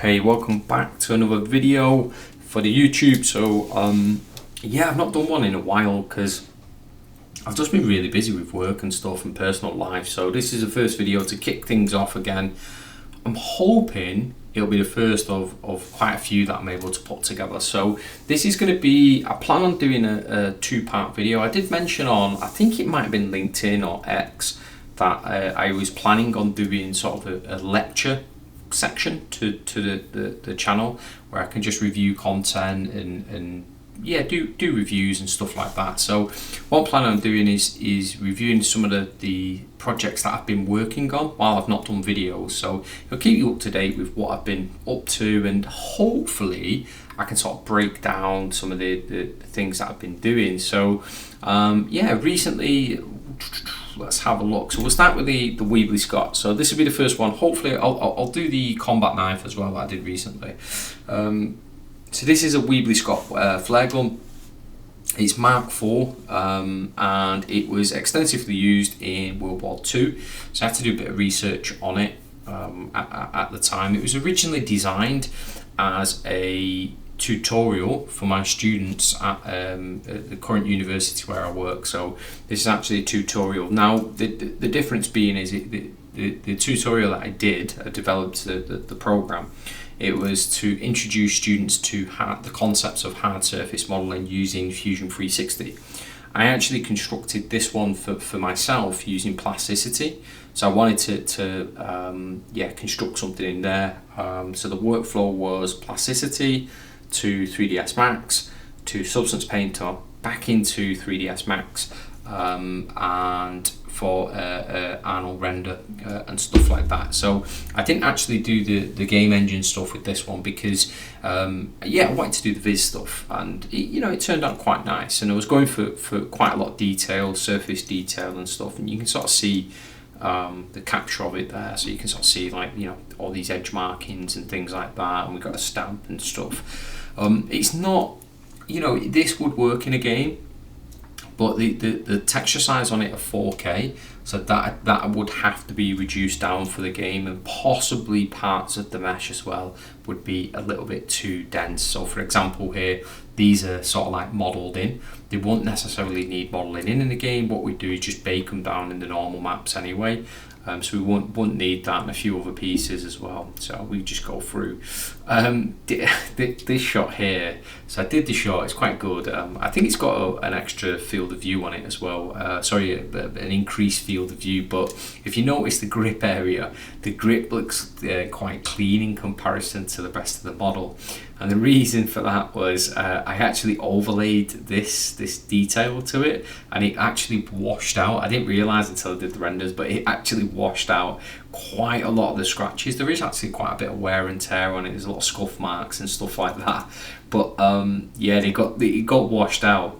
Hey, welcome back to another video for the YouTube. So yeah, I've not done one in a while because I've just been really busy with work and stuff and personal life. So this is the first video to kick things off again. I'm hoping it'll be the first of quite a few that I'm able to put together. So this is going to be, I plan on doing a two-part video. I did mention on, I think it might have been LinkedIn or X, that I was planning on doing sort of a lecture section to the channel where I can just review content and yeah, do reviews and stuff like that. So what I'm planning on doing is reviewing some of the projects that I've been working on while I've not done videos. So it'll keep you up to date with what I've been up to, and hopefully I can sort of break down some of the things that I've been doing. So yeah, recently, let's have a look. So we'll start with the Webley Scott. So this will be the first one. Hopefully I'll do the combat knife as well that I did recently. So this is a Webley Scott flare gun. It's Mark IV, and it was extensively used in World War II. So I had to do a bit of research on it at the time. It was originally designed as a tutorial for my students at the current university where I work. So this is actually a tutorial. Now the difference being is the tutorial that I developed the program. It was to introduce students to the concepts of hard surface modeling using Fusion 360. I actually constructed this one for myself using plasticity. So I wanted to yeah, construct something in there. So the workflow was plasticity to 3ds Max to Substance Painter back into 3ds Max, and for Arnold render and stuff like that. So I didn't actually do the game engine stuff with this one because yeah, I wanted to do the Viz stuff, and it turned out quite nice, and I was going for quite a lot of detail, surface detail and stuff, and you can sort of see the capture of it there. So you can sort of see, like, all these edge markings and things like that, and we've got a stamp and stuff. It's not, this would work in a game, but the texture size on it are 4K, so that would have to be reduced down for the game, and possibly parts of the mesh as well would be a little bit too dense. So for example here, these are sort of like modelled in. They won't necessarily need modelling in the game. What we do is just bake them down in the normal maps anyway. So we won't need that, and a few other pieces as well. So we just go through this shot here. So I did the shot. It's quite good. I think it's got an extra field of view on it as well. Sorry, an increased field of view. But if you notice the grip area, the grip looks quite clean in comparison to the rest of the model. And the reason for that was I actually overlaid this detail to it, and it actually washed out. I didn't realise until I did the renders, but it actually washed out quite a lot of the scratches. There is actually quite a bit of wear and tear on it. There's a lot of scuff marks and stuff like that. But yeah, it got washed out.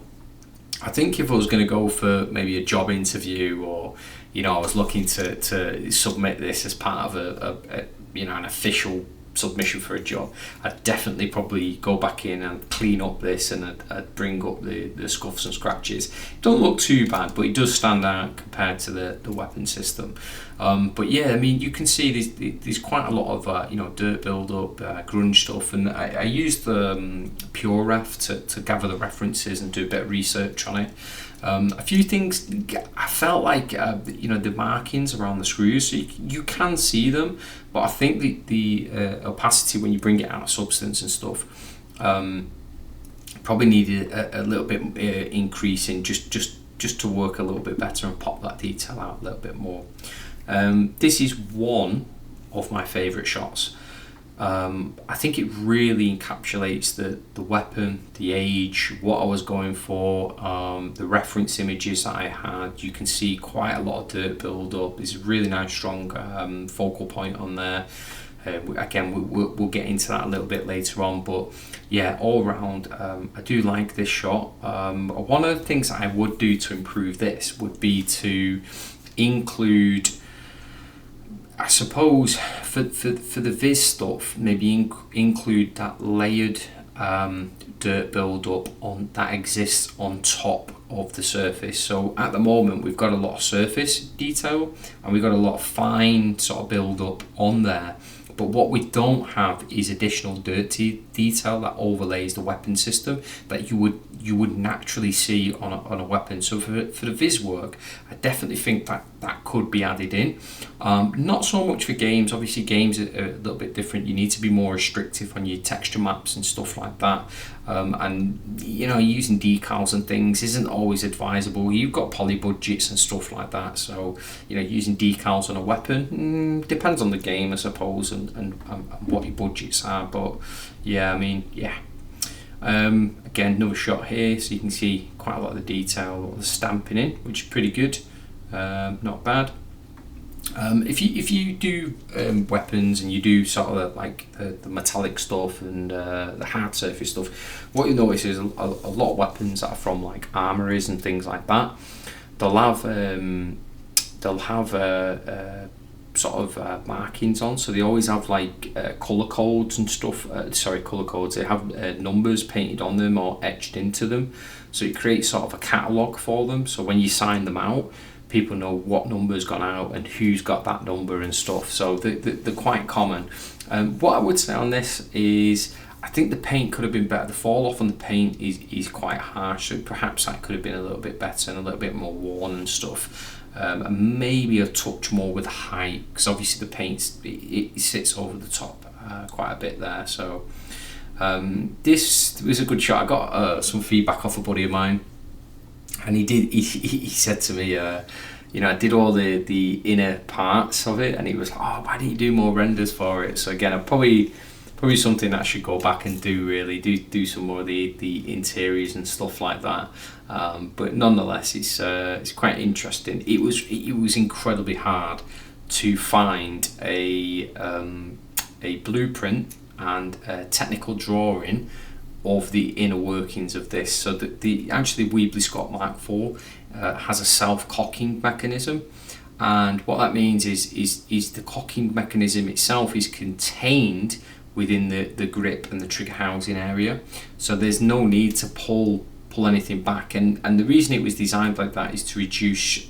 I think if I was going to go for maybe a job interview, or I was looking to submit this as part of an official submission for a job, I'd definitely probably go back in and clean up this, and I'd bring up the scuffs and scratches. It don't look too bad, but it does stand out compared to the weapon system. But yeah, I mean, you can see there's quite a lot of dirt build-up, grunge stuff, and I used the Pure Ref to gather the references and do a bit of research on it. A few things, I felt like the markings around the screws, so you can see them, but I think the opacity when you bring it out of substance and stuff probably needed a little bit increase in just to work a little bit better and pop that detail out a little bit more. This is one of my favourite shots. I think it really encapsulates the weapon, the age, what I was going for, the reference images that I had. You can see quite a lot of dirt build up. There's a really nice strong focal point on there. Again, we'll get into that a little bit later on, but yeah, all around I do like this shot. One of the things that I would do to improve this would be to include, I suppose, for the Viz stuff, maybe include that layered dirt build-up that exists on top of the surface. So at the moment we've got a lot of surface detail and we've got a lot of fine sort of build-up on there, But what we don't have is additional dirty detail that overlays the weapon system that you would naturally see on a weapon. So for the viz work, I definitely think that could be added in. Not so much for games. Obviously games are a little bit different. You need to be more restrictive on your texture maps and stuff like that. And you know, using decals and things isn't always advisable. You've got poly budgets and stuff like that, so you know, using decals on a weapon depends on the game, I suppose, and what your budgets are. But yeah, I mean, yeah. Again, another shot here, so you can see quite a lot of the detail, the stamping in, which is pretty good. Not bad. If you do weapons and you do sort of like the metallic stuff and the hard surface stuff, what you notice is a lot of weapons that are from like armories and things like that. They'll have sort of markings on, so they always have like color codes and stuff. Color codes. They have numbers painted on them or etched into them, so it creates sort of a catalog for them. So when you sign them out, people know what number's gone out and who's got that number and stuff. So they're quite common. What I would say on this is, I think the paint could have been better. The fall off on the paint is quite harsh, so perhaps that could have been a little bit better and a little bit more worn and stuff. And maybe a touch more with height, because obviously the paint it sits over the top quite a bit there. So this was a good shot. I got some feedback off a buddy of mine, and he said to me, you know, I did all the inner parts of it, and he was like, oh, why didn't you do more renders for it? So again, I'm probably something that I should go back and do some more of the interiors and stuff like that. But nonetheless, it's quite interesting. It was incredibly hard to find a blueprint and a technical drawing of the inner workings of this. So the actually Webley Scott Mark IV has a self-cocking mechanism, and what that means is the cocking mechanism itself is contained within the grip and the trigger housing area, so there's no need to pull anything back, and the reason it was designed like that is to reduce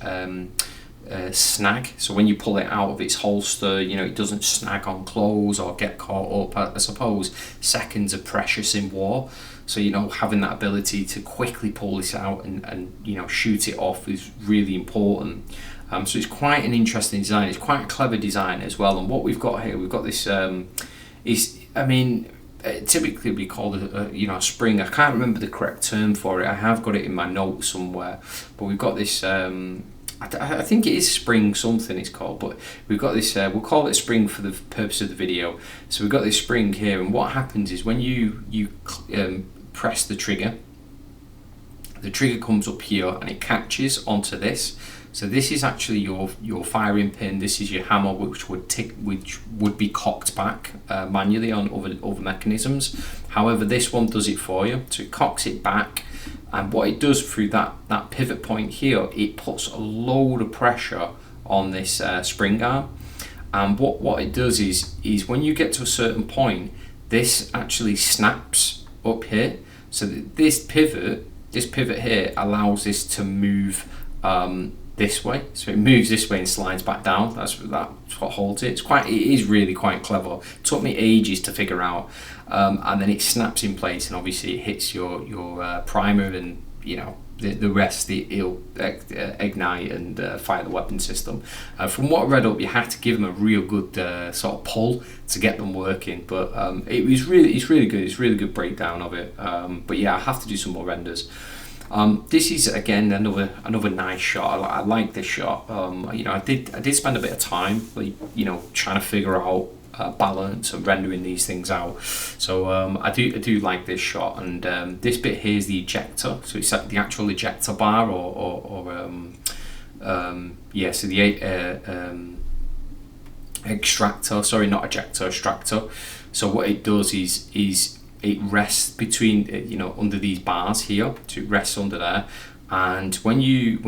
snag. So when you pull it out of its holster, you know, it doesn't snag on clothes or get caught up. I suppose seconds are precious in war, so you know, having that ability to quickly pull this out and you know, shoot it off is really important. So it's quite an interesting design. It's quite a clever design as well. And what we've got here, we've got this typically we call it a spring. I can't remember the correct term for it. I have got it in my notes somewhere, but we've got this I think it is spring something it's called, but we've got this we'll call it spring for the purpose of the video. So we've got this spring here, and what happens is when you press the trigger comes up here and it catches onto this. So this is actually your firing pin. This is your hammer, which would be cocked back manually on other mechanisms. However, this one does it for you. So it cocks it back, and what it does through that pivot point here, it puts a load of pressure on this spring arm. And what it does is when you get to a certain point, this actually snaps up here. So this pivot here allows this to move this way, so it moves this way and slides back down. That's what holds it. It is really quite clever. It took me ages to figure out, and then it snaps in place, and obviously it hits your primer, and you know, the rest it'll ignite and fire the weapon system. From what I read up, you had to give them a real good sort of pull to get them working, but it's really good. It's really good breakdown of it. But yeah, I have to do some more renders. This is again another nice shot. I like this shot. You know, I did spend a bit of time, like, you know, trying to figure out balance and rendering these things out. So I do like this shot, and this bit here is the ejector. So it's like the actual ejector bar, so the extractor. Sorry, not ejector, extractor. So what it does is it rests between, you know, under these bars here. So it rests under there, and when you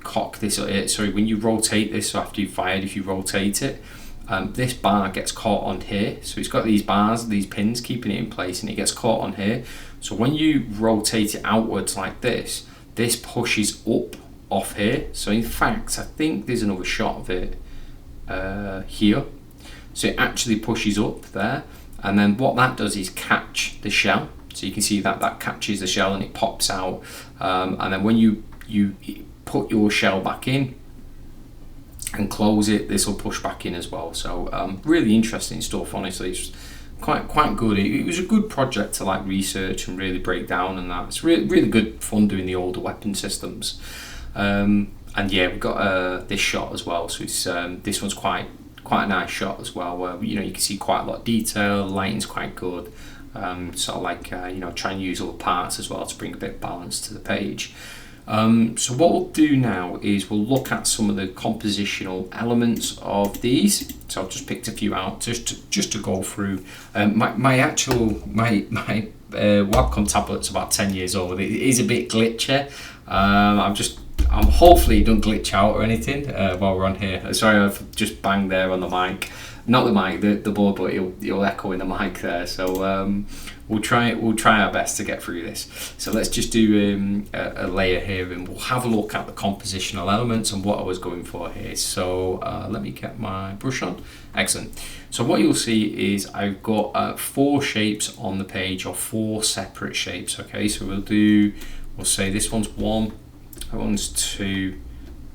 cock this, when you rotate this after you've fired, if you rotate it, this bar gets caught on here. So it's got these bars, these pins keeping it in place, and it gets caught on here. So when you rotate it outwards like this pushes up off here. So in fact, I think there's another shot of it here. so it actually pushes up there, and then what that does is catch the shell. So you can see that that catches the shell and it pops out, and then when you put your shell back in and close it, this will push back in as well. So really interesting stuff, honestly. It's quite good. It was a good project to like research and really break down, and that it's really good fun doing the older weapon systems. And yeah, we've got this shot as well, so it's this one's quite a nice shot as well, where you can see quite a lot of detail, the lighting's quite good, sort of like try and use all the parts as well to bring a bit of balance to the page. So what we'll do now is we'll look at some of the compositional elements of these. So I've just picked a few out just to go through. My Wacom tablet's about 10 years old. It is a bit glitchy. I'm hopefully it don't glitch out or anything while we're on here. Sorry, I've just banged there on the mic. Not the mic, the board, but it'll echo in the mic there. So we'll try our best to get through this. So let's just do a layer here, and we'll have a look at the compositional elements and what I was going for here. So let me get my brush on. Excellent. So what you'll see is I've got 4 shapes on the page, or 4 separate shapes. Okay, so we'll say this one's 1. That one's 2,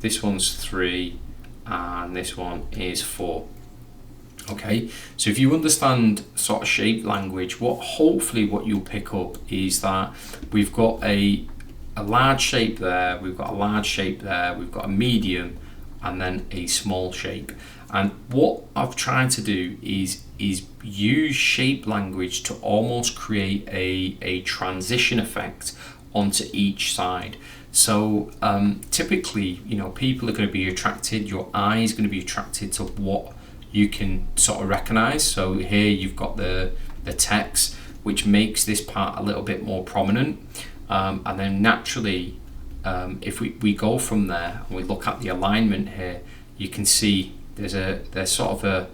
this one's 3, and this one is 4. Okay, so if you understand sort of shape language, hopefully what you'll pick up is that we've got a large shape there, we've got a large shape there, we've got a medium, and then a small shape. And what I've tried to do is use shape language to almost create a transition effect onto each side. So typically, people are going to be attracted, your eye is going to be attracted to what you can sort of recognize. So here you've got the text, which makes this part a little bit more prominent. And then naturally, if we go from there and we look at the alignment here, you can see there's sort of a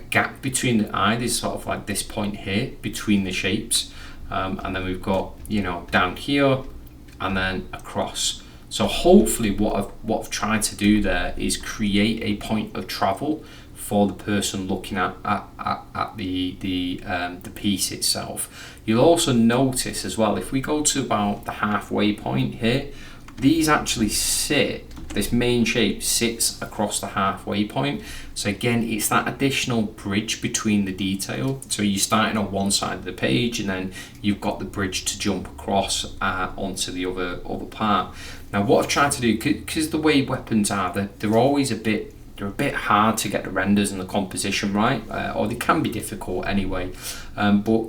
gap between the eye. There's sort of like this point here between the shapes. And then we've got, down here, and then across. So hopefully what I've tried to do there is create a point of travel for the person looking at the piece itself. You'll also notice as well, if we go to about the halfway point here, these actually this main shape sits across the halfway point. So again, it's that additional bridge between the detail. So you're starting on one side of the page, and then you've got the bridge to jump across onto the other part. Now what I've tried to do, because the way weapons are, they're always a bit hard to get the renders and the composition right, or they can be difficult anyway. But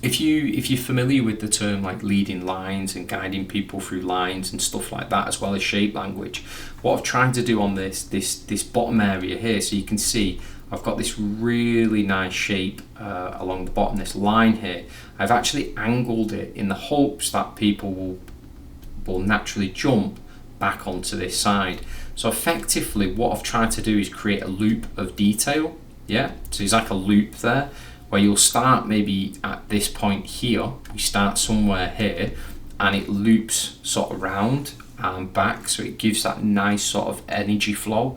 if you're familiar with the term like leading lines and guiding people through lines and stuff like that, as well as shape language, what I've tried to do on this bottom area here, so you can see I've got this really nice shape along the bottom, this line here. I've actually angled it in the hopes that people will naturally jump back onto this side. So effectively what I've tried to do is create a loop of detail. Yeah, so it's like a loop there, where you'll start maybe at this point here, you start somewhere here, and it loops sort of round and back, so it gives that nice sort of energy flow,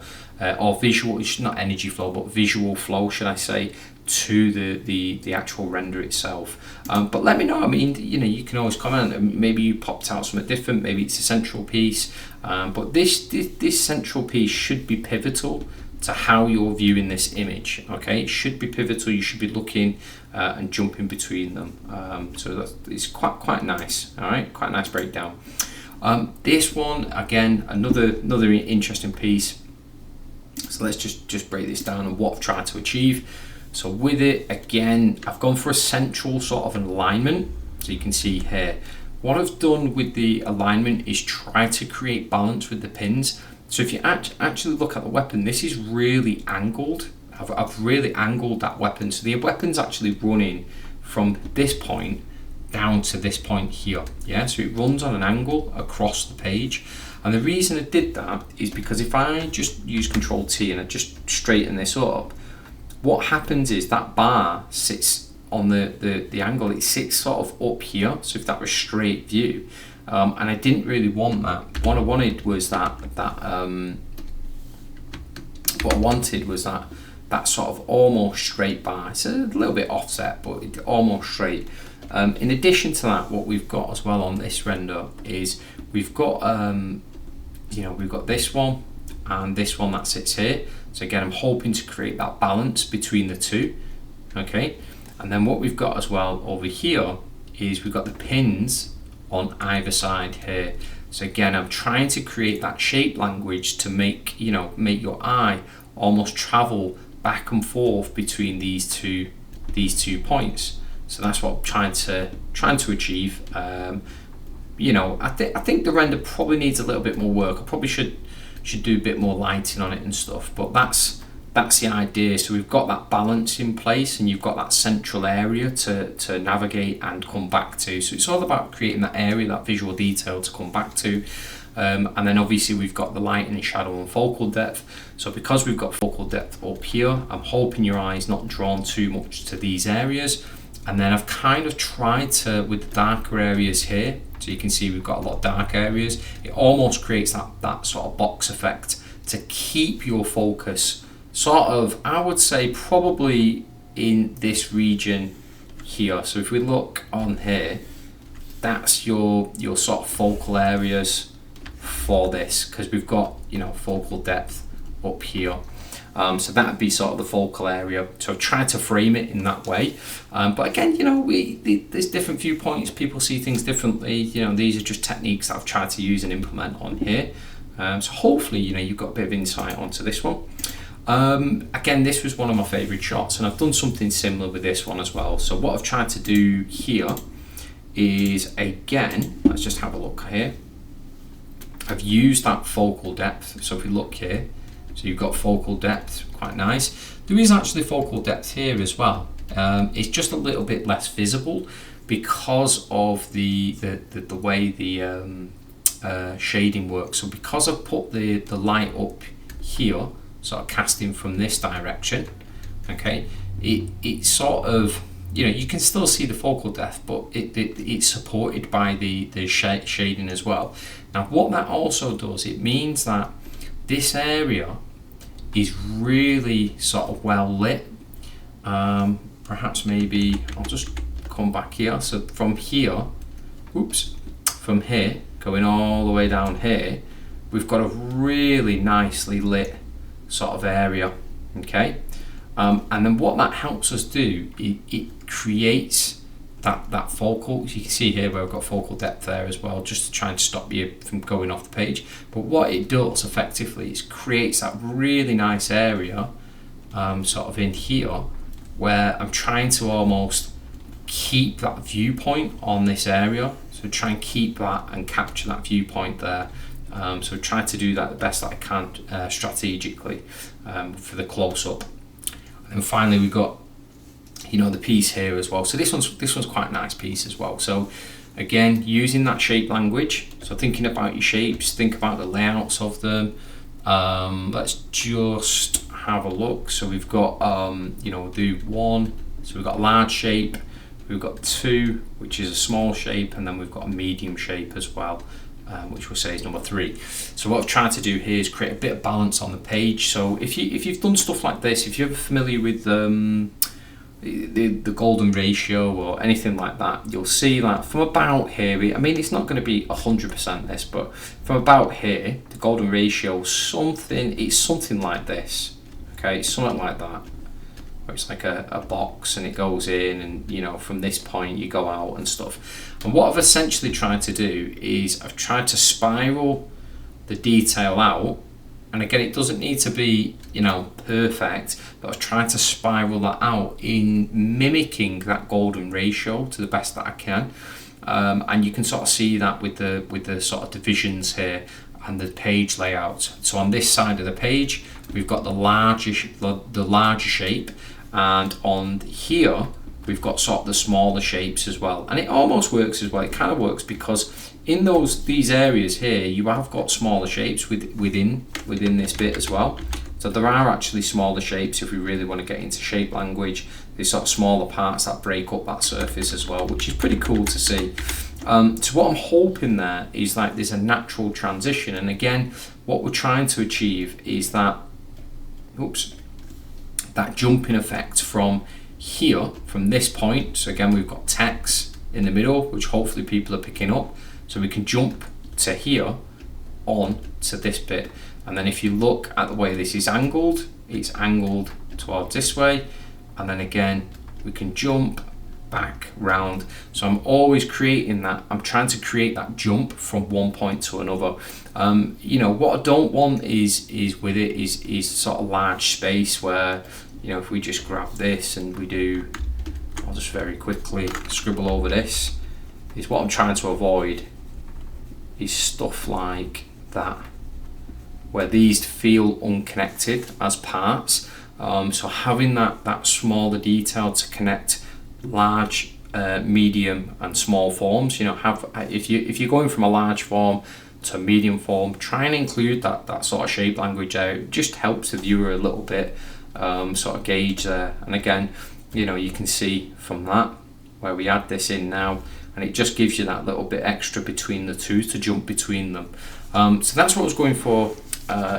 or visual, it's not energy flow, but visual flow, should I say, to the actual render itself. But let me know, I mean, you can always comment, maybe you popped out something different, maybe it's a central piece, but this central piece should be pivotal to how you're viewing this image. Okay, it should be pivotal, you should be looking and jumping between them. So it's quite nice. All right, quite a nice breakdown. This one, again, another interesting piece. So let's just break this down and what I've tried to achieve. So with it, again, I've gone for a central sort of an alignment. So you can see here, what I've done with the alignment is try to create balance with the pins. So if you actually look at the weapon, this is really angled. I've really angled that weapon. So the weapon's actually running from this point down to this point here. Yeah, so it runs on an angle across the page. And the reason I did that is because if I just use Control T and I just straighten this up, what happens is that bar sits on the angle, it sits sort of up here. So if that was straight view, and I didn't really want that. What I wanted was that that sort of almost straight bar. It's a little bit offset, but it's almost straight. In addition to that, what we've got as well on this render is we've got we've got this one and this one that sits here. So again, I'm hoping to create that balance between the two. Okay, and then what we've got as well over here is we've got the pins on either side here. So again, I'm trying to create that shape language to make your eye almost travel back and forth between these two points. So that's what I'm trying to achieve. I think the render probably needs a little bit more work. I probably should do a bit more lighting on it and stuff, but that's the idea. So we've got that balance in place, and you've got that central area to navigate and come back to. So it's all about creating that area, that visual detail to come back to. And then obviously we've got the light and shadow and focal depth. So because we've got focal depth up here, I'm hoping your eye is not drawn too much to these areas. And then I've kind of tried to, with the darker areas here, so you can see we've got a lot of dark areas, it almost creates that sort of box effect to keep your focus sort of, I would say, probably in this region here. So if we look on here, that's your sort of focal areas for this, because we've got focal depth up here. So that would be sort of the focal area. So try to frame it in that way. But again, there's different viewpoints. People see things differently. These are just techniques that I've tried to use and implement on here. So hopefully, you've got a bit of insight onto this one. Again, this was one of my favorite shots, and I've done something similar with this one as well. So what I've tried to do here is, again, let's just have a look here. I've used that focal depth. So if we look here, so you've got focal depth, quite nice. There is actually focal depth here as well. It's just a little bit less visible because of the way the shading works. So because I've put the light up here, sort of casting from this direction, okay, it sort of, you can still see the focal depth, but it's supported by the shading as well. Now what that also does, it means that this area is really sort of well lit. Perhaps maybe I'll just come back here. So from here, from here going all the way down here, we've got a really nicely lit sort of area. Okay, and then what that helps us do, it creates that focal. You can see here where I've got focal depth there as well, just to try and stop you from going off the page. But what it does effectively is creates that really nice area sort of in here, where I'm trying to almost keep that viewpoint on this area. So try and keep that and capture that viewpoint there. So try to do that the best that I can strategically for the close-up. And finally we've got the piece here as well. So this one's quite a nice piece as well. So again, using that shape language, so thinking about your shapes, think about the layouts of them. Let's just have a look. So we've got we'll do one, so we've got a large shape, we've got two, which is a small shape, and then we've got a medium shape as well, which we'll say is number 3. So what I've tried to do here is create a bit of balance on the page. So if you've done stuff like this, if you're familiar with the golden ratio or anything like that, you'll see that from about here, it's not going to be 100% this, but from about here, the golden ratio it's something like this. Okay, it's something like that, where it's like a box and it goes in, and from this point you go out and stuff. And what I've essentially tried to do is I've tried to spiral the detail out. And again, it doesn't need to be, perfect, but I've tried to spiral that out in mimicking that golden ratio to the best that I can. And you can sort of see that with the sort of divisions here and the page layout. So on this side of the page, we've got the larger shape, and on here, we've got sort of the smaller shapes as well. And it almost works as well. It kind of works because in these areas here, you have got smaller shapes within this bit as well. So there are actually smaller shapes if we really want to get into shape language. There's sort of smaller parts that break up that surface as well, which is pretty cool to see. So what I'm hoping there is like there's a natural transition. And again, what we're trying to achieve is that that jumping effect from here, from this point. So again, we've got text in the middle, which hopefully people are picking up. So we can jump to here on to this bit. And then if you look at the way this is angled, it's angled towards this way. And then again, we can jump back round. So I'm always creating that. I'm trying to create that jump from one point to another. You know, what I don't want is with it is sort of large space where, you know, if we just grab this and we do, I'll just very quickly scribble over this, is what I'm trying to avoid is stuff like that, where these feel unconnected as parts. So having that smaller detail to connect large, medium and small forms, you know, if you're going from a large form to a medium form, try and include that sort of shape language out. It just helps the viewer a little bit sort of gauge there. And again, you know, you can see from that where we add this in now, and it just gives you that little bit extra between the two to jump between them. So that's what I was going for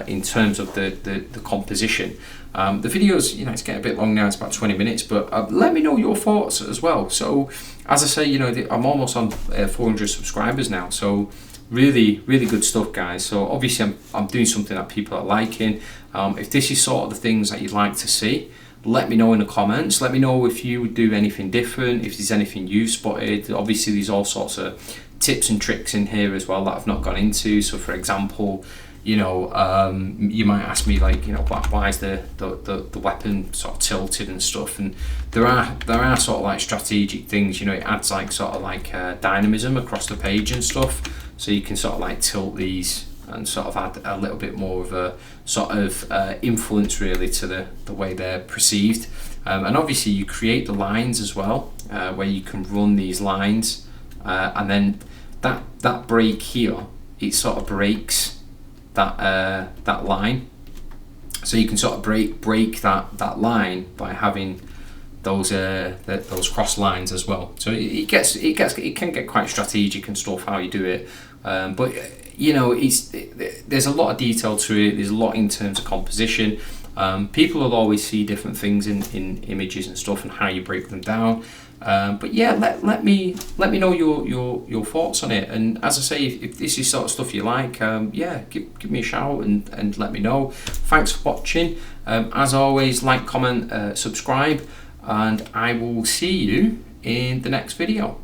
in terms of the composition. The videos, you know, it's getting a bit long now, it's about 20 minutes, but let me know your thoughts as well. So as I say, you know, I'm almost on 400 subscribers now, so really good stuff, guys. So obviously I'm doing something that people are liking. If this is sort of the things that you'd like to see, let me know in the comments. Let me know if you would do anything different, if there's anything you've spotted. Obviously there's all sorts of tips and tricks in here as well that I've not gone into. So for example, you know, you might ask me, like, you know, why is the weapon sort of tilted and stuff, and there are sort of like strategic things, you know. It adds like sort of like dynamism across the page and stuff, so you can sort of like tilt these and sort of add a little bit more of a sort of influence really to the way they're perceived. And obviously you create the lines as well, where you can run these lines, and then that break here, it sort of breaks that line. So you can sort of break that line by having those cross lines as well. So it can get quite strategic and stuff how you do it. But you know, there's a lot of detail to it. There's a lot in terms of composition. People will always see different things in images and stuff and how you break them down. But yeah, let me know your thoughts on it. And as I say, if this is sort of stuff you like, yeah, give me a shout and let me know. Thanks for watching. As always, like, comment, subscribe, and I will see you in the next video.